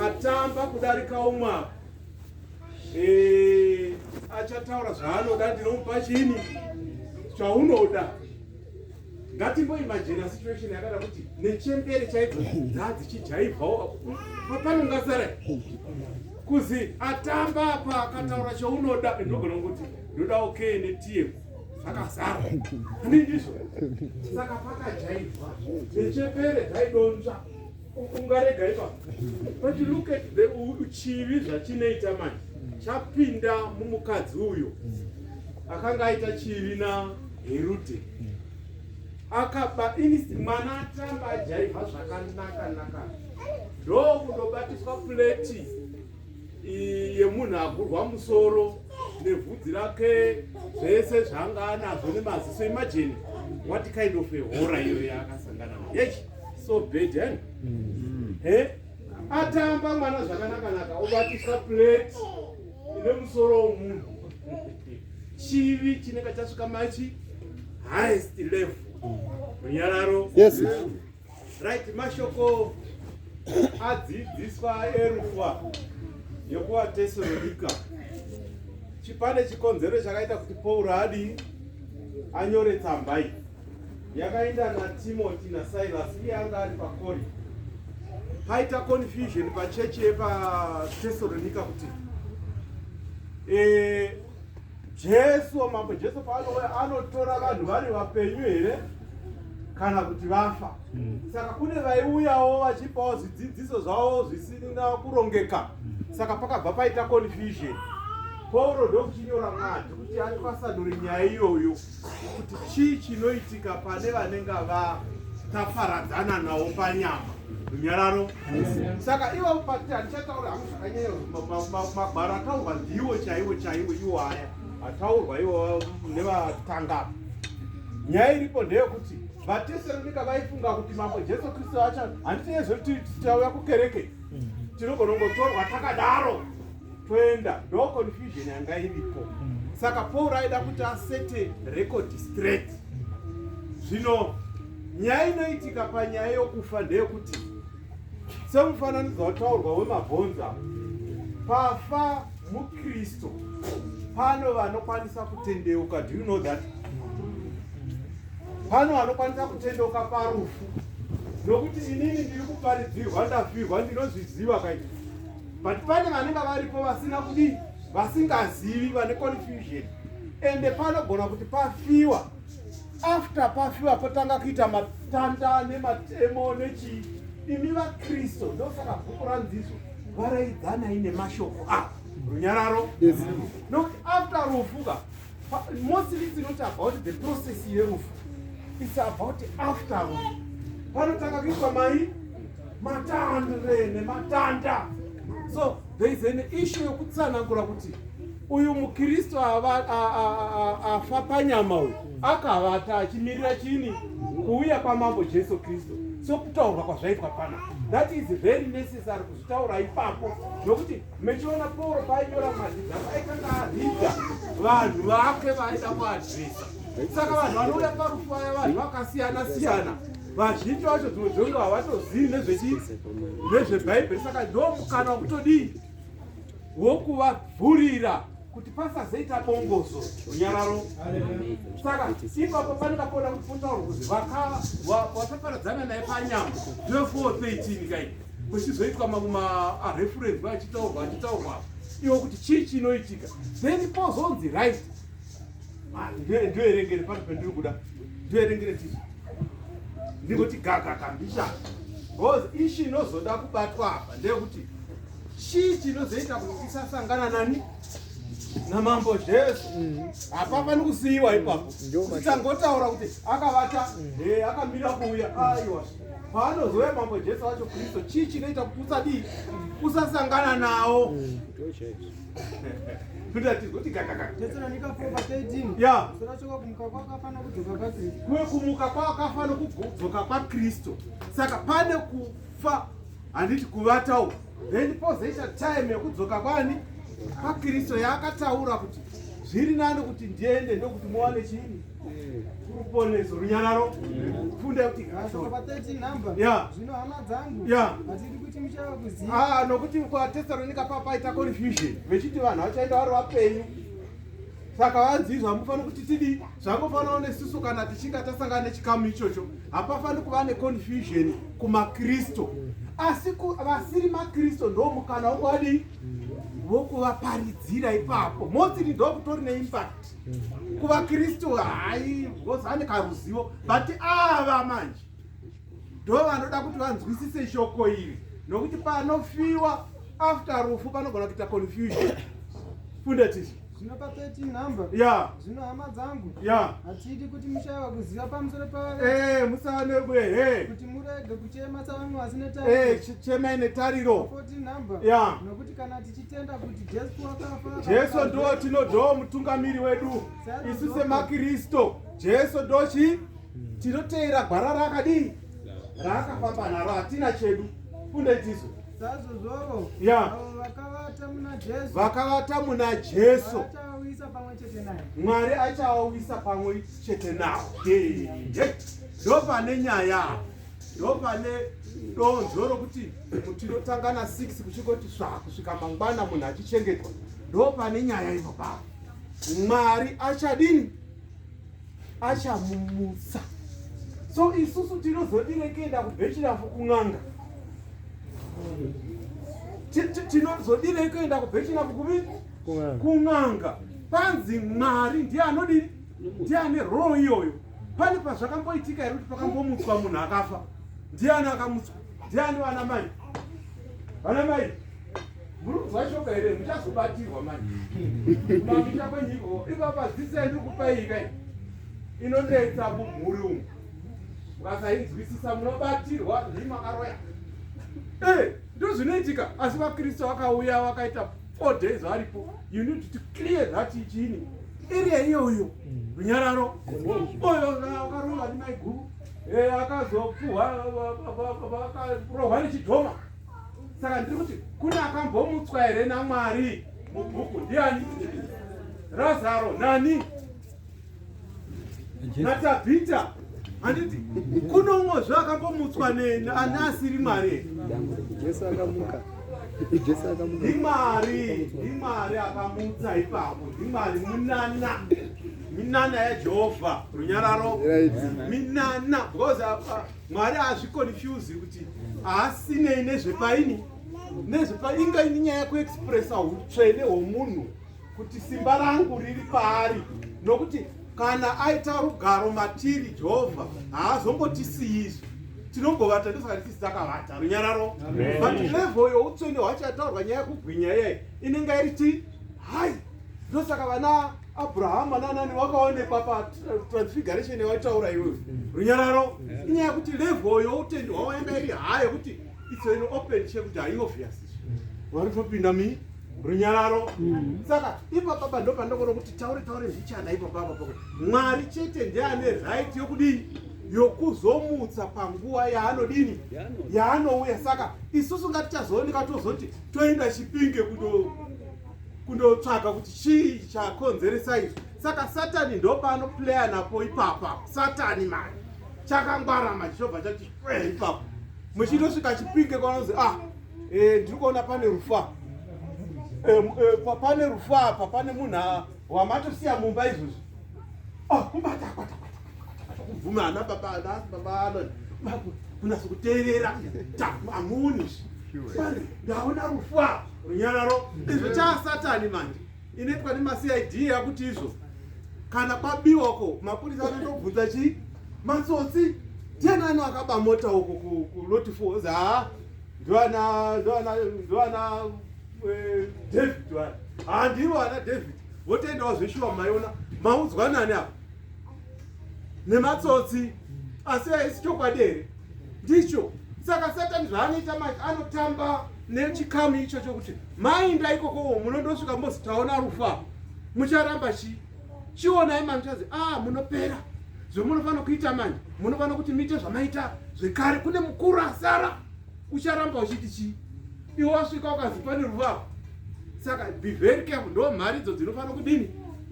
atamba kudarika umwe achataura zvaanoda, ndinomupa chini chaunoda. Ngatimboimagina situation yakada kuti nechembere chaidzo dzichijaivhawo papanongasara kuzi atamba apa akataura chaunoda, ndogona kuti ndoda okay netiye zvakazara handizvo. Saka pakajaivha nechembere dzaidonzva ungarega ipapo. But look at the uchivi zvachinoita manje chapinda mumukadzi uyo akanga aita chivi naHerode, akaba mwana atamba ajaivha zvakanaka, ndokundobatiswa pleti yemunhu agurwa musoro nevhudzi rake zvese zvanga anazvo nemaziso. Imagine what kind of a horror iyo yaakasangana nayo. Yes, so bad. Atamba mwana zvakanaka, obatiswa pleti ine musoro womunhu. Chivi chinenge chasvika machi highest level. Munyararo. Yes. Right, mashoko adzidziswa erufa yokuvaTesalonika. Chipane chikonzero chakaita kuti Paul anyore tsamba iyi. Yakaenda naTimothy naSilas, iye anga ari paKori. Paita confusion pachechi yepaTesalonika kuti Jesu, mambo Jesu paanouya anotora vanhu vari vapenyu here kana kuti vafa. Saka kune vaiuyawo vachipawo zvidzidziso zvavo zvisina kurongeka. Saka pakabva paita confusion. Paulo ndokuchinyora mwadhi kuti atwasanure nyaya iyoyo kuti chii chinoitika pane vanenge vataparadzana nawo panyama. Munyararo. Saka ivo pati hatichataura hangu zvakanyanya magwaro ataurwa ndiwo chaiwo iwo aya ataurwa iwo nevatanga. Nyaya iripo ndeyekuti vaTesalonika vaifunga kuti mambo Jesu Kristu acha handiti yezvekuti tichauya kukereke tinogona kungotorwa takadaro toenda. Ndo confusion yanga iripo. Saka Paul aida kuti asete record straight. Zvino nyaya inoitika panyaya yokufa ndeyekuti semufananidzo wataurwa wemabhonza, pafa muKristu pano vanokwanisa kutendeuka. Do you know that? Pano vanokwanisa kutendeuka parufu, nokuti inini ndiri kuparidzirwa ndafirwa ndinozviziva kaiti. But pane vanenge varipo vasina kudi, vasingazivi, vane confusion. Ende panogona kuti pafiwa, after pafiwa potanga kuita matanda nematemo nechi. Imi vaKristu ndosaka bhuku ranziso varaidzana ine mashoko runyararo. Nokuti after rufuka, mostly it's not about the process yerufu, it's about after rufu. Panotanga kuitwa matandre nematanda. So there is an issue yokutsanangura kuti uyu muKristu afa panyama uyu akavata achimirira chini kuuya kwamambo Jesu Kristu. So kutaurwa kwazvaitwa pana, that is very necessary kuzvitaura ipapo, nokuti mechiona Paul painyora madzidzi aikanga aridza vanhu vake vaida kuadresa. Saka vanhu vanouya parufu aya vanhu vakasiyana, vazhinji vacho dzinodzonga havatozivi nezveBhaibheri. Saka ndo mukana wokutodii wokuvavhurira kuti pasazoita bongozo. Runyararo. Saka ipapo panenge poda kupotaurwa kuzi wataparadzana naye panyama 12:13 kai kuchizoitwa mareference achitaurwa iwo kuti chii chinoitika. Then pozonzi right, ndoerengere pano pendiri kuda ndoerengere tizvi ndingoti gagaka mbishana. Because ishi inozoda kubatwa apa ndeyekuti chii chinozoita kuti tisasangana nani namambo Jesu. Hapafani kusiyiwa ipapo. Tisangotaura kuti akavata akamira kuuya. Aiwa, paanozoya mambo Jesu wacho Kristu, chii chinoita kuti usadii usasangana nawo. Kuti kumuka kwakafana kudzoka kwaKristu. Saka pane kufa handiti kuvatawo. Then pozoita time yekudzoka kwani kwaKristu yaakataura kuti zviri nani kuti ndiende ndokuti muwane chini ruponeso runyararo funda kuti saka pa 13 number zvino hama dzangu hatidi kuti muchava kuziva nokuti kwaTesalonika papaita confusion vechiti vanhu vachaenda vari vapenyu saka vanzizwa hamufaniri kuti tidi zvangofanana nesusu kana tichinga tasangana nechikamu ichocho hapafaniri kuva neconfusion kumakristu asi vasiri makristu ndo mukana wokwadi wokuvaparidzira ipapo mostly ndo kutori neimpact kuvakristu hai vozane karuzivo but ava manje ndo vanoda kuti vanzwisise shoko iri nokuti panofiwa after rufu panogona kuita confusion fundetisi zvino pa 13 number zvino hama dzangu hatidi kuti mushaiwa kuziva pamusoro pavo musawane kuti murege kuchema savamwe vasine chemai netariro 14 number nokuti kana tichitenda kuti Jesu wakafa Jesu ndo mutungamiri wedu isu semakristo Jesu ndochi tinoteera gwara rakadii rakafamba naro hatina chedu fundetiso sazvozvovo vakavata muna Jesu Mwari achawisa pamwe chete navo ndo pane nyaya ndo pane donzo rokuti tinotanga na 6 kuchingoti kusvika mangwana munhu achichengetwa ndo pane nyaya ipo pavo Mwari achadini achamumutsa so isusu tinozodire kuenda kubhechirafu kun'anga tinozodire kuenda kubhechirafu kun'anga panzi Mwari ndiye anodini ndiye roho iyoyo pane pazvakamboitika here kuti pakambomutswa munhu akafa ndiani akamutswa ndiani vana mai murikuzwa shoko here muchazobatirwa mani makuita kwenyiko ipapa dzisai ndikupaika inondeitsa mumhuri umu mukasainzwisisa munobatirwa ndimakaroya ndo zvinoitika asi vakristu vakauya vakaita 4 days varipo you need to clear that chini area iyoyo runyararo oyo akarohwa ndimaiguru akazopfuhwa akarohwa nechidhoma saka ndiri kuti kuna akambomutswa here naMwari mubhuku ndiani Razaro nani naTabhita handiti kuno umwezve akambomutswa ani asiri Mwari Jesu akamuka ndimwari akamutsa ipapo ndimwari minana yaJehovha runyararo minana because Mwari hazviconfuse kuti haasinei nezvepaini nezvepainga ini nyaya yekuexpressa utsvene hwomunhu kuti simba rangu riri paari nokuti kana aita rugaro matiri Jehovha haazombotisiyizve tinongovata ndosaka tisi takavata runyararo but level youtsvene hwachataurwa nyaya yekugwinya iye inenge iriti hai ndosaka vana Abrahama nanani wakaonekwa patransfiguration yaitaura iwewe runyararo inyaya yekuti level youtendi hwawaenga iri high yekuti it's an open check kuti haiobvious varikutopinda runyararo saka ipapa baba ndo pandokona kuti taure zvichana ipapa Mwari chete ndiye ane right yokudini yokuzomutsa panguva yaanodini yaanouya saka isusu ngatichazooneka tozoti toenda Chipinge kundotsvaga kuti chii chakonzeresa izvi saka Satani ndo paanoplaya napo ipapa Satani mani chakangwarama chichobva chati ipapo muchindosvika Chipinge kwanozi ndiri kuona pane rufa pane rufa apa pane munhu wamatosiya mumba izvozvi kumbata kubvuma ana baba kunasa kuteerera amuni ndaona rufa runyararo izvo chaSatani manje inoitwa nemaCID yakuti izvo kana kwabiwako mapurisa anondobvunza chii matsotsi ndianani akaba mota uko kuloti 4 ndivana David ndivo ana David votendawo zveshuwa maiona maudzwa nani apa nematsotsi asi haisi chokwadi here ndicho saka Satani zvaanoita manje anotamba nechikamu ichocho kuti mainda ikoko munondosvika mozi taona rufa mucharamba chionai manje chazi munopera zvemunofanira kuita manje munofanira kuti muite zvamaita zvekare kune mukuru asara ucharamba uchiti chii iwe wasvika ukazi pane ruva saka be very careful ndo mhari idzo dzinofanira kudini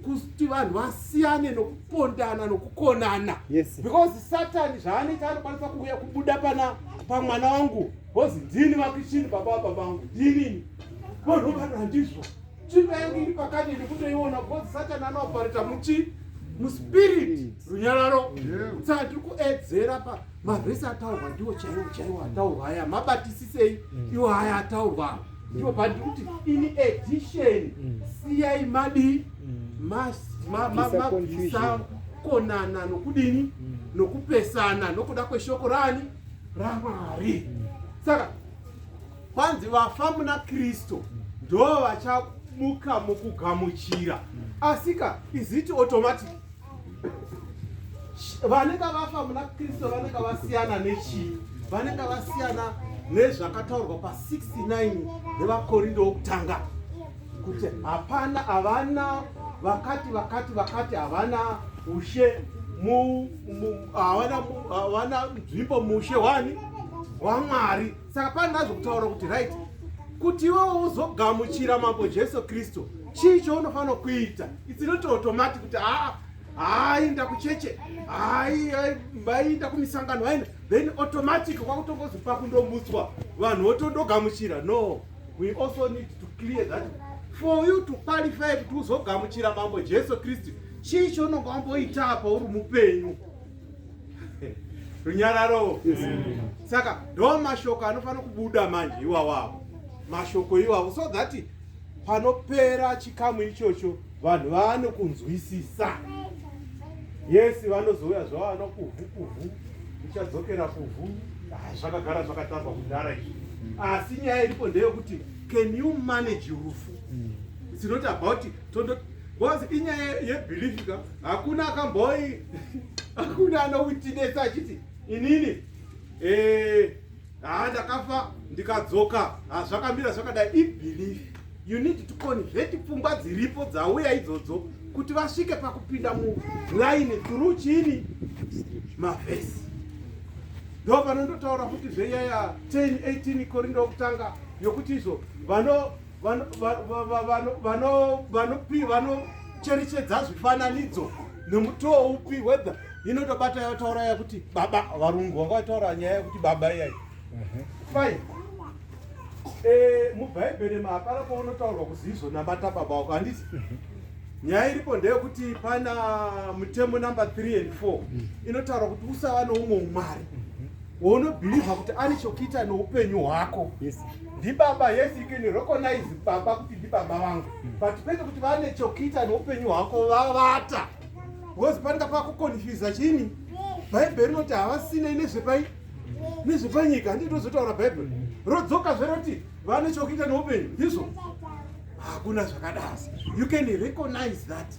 kuti vanhu vasiyane nokupondana nokukonana. Yes. Because Satan zvaanoita anokwanisa kuuya kubuda pamwana wangu hozi ndini vakichini baba vangu ndini vanhu vanhu handizvo chivengi iri pakati ndikutoiona because Satan anoparita muspirit runyararo. Saka tiri kuedzera pamavhesi ataurwa ndiwo chaiwo ataurwa aya mabatisisei iwo aya ataurwa ndiwo pandiri kuti ini edition siyai madi mabvisa konana nokudini nokupesana nokuda kweshoko rani raMwari. Saka kwanzi vafa muna Kristu ndo vachamuka mukugamuchira. Asika iziti automatic vanenge vafa muna Kristu vanenge vasiyana nechii? Vanenge vasiyana nezvakataurwa pa69 nevaKorinto wokutanga kuti hapana havana vakati havana ushe havana nzvimbo mushe waMwari. Saka pane nazvo kutaura kuti right kuti iwewo uzogamuchira mambo Jesu Kristu chii chaunofanira kuita. It's not automatic kuti hainda kucheche hainda kumisangano haina then automatic kwakutongozi pakundomutswa vanhu votondogamuchira. No, we also need to clear that for you to qualify kuti uzogamuchira mambo Jesu Kristu chii chaunonga wamboita apa uri mupenyu runyararo. Saka ndo mashoko anofanira kubuda manje iwawawo mashoko iwawo so that panopera chikamu ichocho vanhu vaane kunzwisisa. Yes, vanozouya zvavano kuvhu ichadzokera kuvhu zvakagara zvakatarwa kudhara izvi. Asi nyaya iripo ndeyekuti can you manage rufu? It's not about because inyaya yebhilifika hakuna akamboi hakuna anowitnesa achiti inini ndakafa ndikadzoka zvakamira zvakadai. Ibelief you need to convert pfungwa dziripo dzauya idzodzo kuti vasvike pakupinda muline through chini mavhesi. Ndo panondotaura kuti zveyaya 10:18 Korinto wokutanga yokuti izvo vanocherechedza zvifananidzo nemutoo upi whether inotobata yotaura yakuti baba varungu vanga vataura nyaya yekuti baba iyai fine. Mubhaibheri hapana paunotaurwa kuzi izonamata baba wako handisi. Nyaya iripo ndeyekuti pana mutemo number 3 and 4 inotaura kuti usava noumwe umwari waunobhilivha kuti ane chokuita noupenyu hwako. Ndibaba. Yes, you can recognize baba kuti ndibaba vangu but pete kuti vane chokuita noupenyu hwako vavata because panenge pakukonfyuza chini. Bhaibheri rinoti havasinei nezvepanyika. Handitozotaura bhaibheri rodzoka zveroti vane chokuita noupenyu ndizvo hakuna zvakadaro. You can recognize that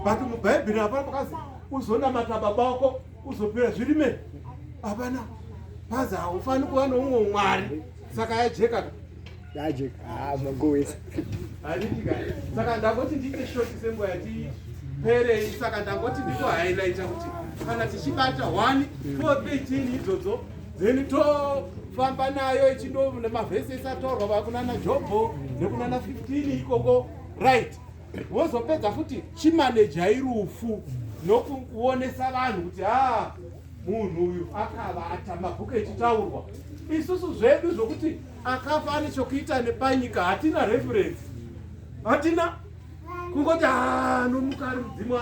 but mubhaibheri hapana pakazi uzonamata baba wako uzopera zvirime hapana. Pazi haufani kuva noumwe umwari. Saka yajeka magowesa haditika. Saka ndangoti ndiite shoti senguva yatiperei. Saka ndangoti ndikuhighlighta kuti kana tichibata 1 4 13 idzodzo then tofamba nayo ichindo nemavhesi esataurwa vakunana Jobho nekunana 15 ikoko right. Wozopedza futi chimanejai rufu nokuonesa vanhu kuti munhu uyu akavata mabhuku echitaurwa. Isusu zvedu zvokuti akafa ane chokuita nepanyika hatina reference. Hatina kungoti nomukari mudzimu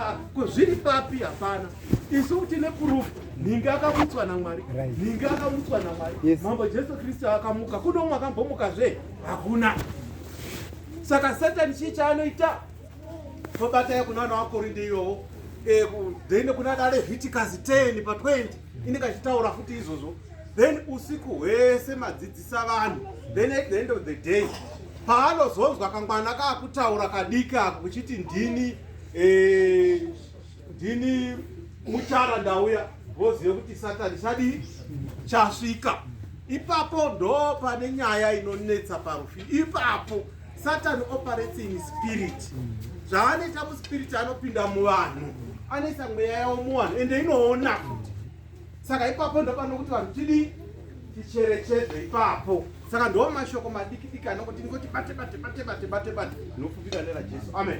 zviri papi hapana. Isu tine proof ninge akamutswa naMwari. Ninge akamutswa naMwari. Mambo Jesu Kristu akamuka. Kuno umwe akambomukazve hakuna. Saka Satan chii chaanoita? Tobata yakunana waKorinto iyowo then kuna Leviticus 10 pa 20 inenge achitaura futi izvozvo. Then usiku hwese madzidzisa vanhu. Then at the end of the day paanozonzwa kangwana kaakutaura kadika kuchiti ndini mutara ndauya vozive kuti Satani chasvika. Ipapo ndo pane nyaya inonetsa parufi. Ipapo Satan operates in spirit. Zvaanoita muspirit anopinda muvanhu anoisa mweya yawo muvanhu ende inoona kuti. Saka ipapo ndo panokuti vanhu ticherechedze ipapo. Saka ndo mashoko madiki diki anoti bate nofubika nera Jesu. Amen.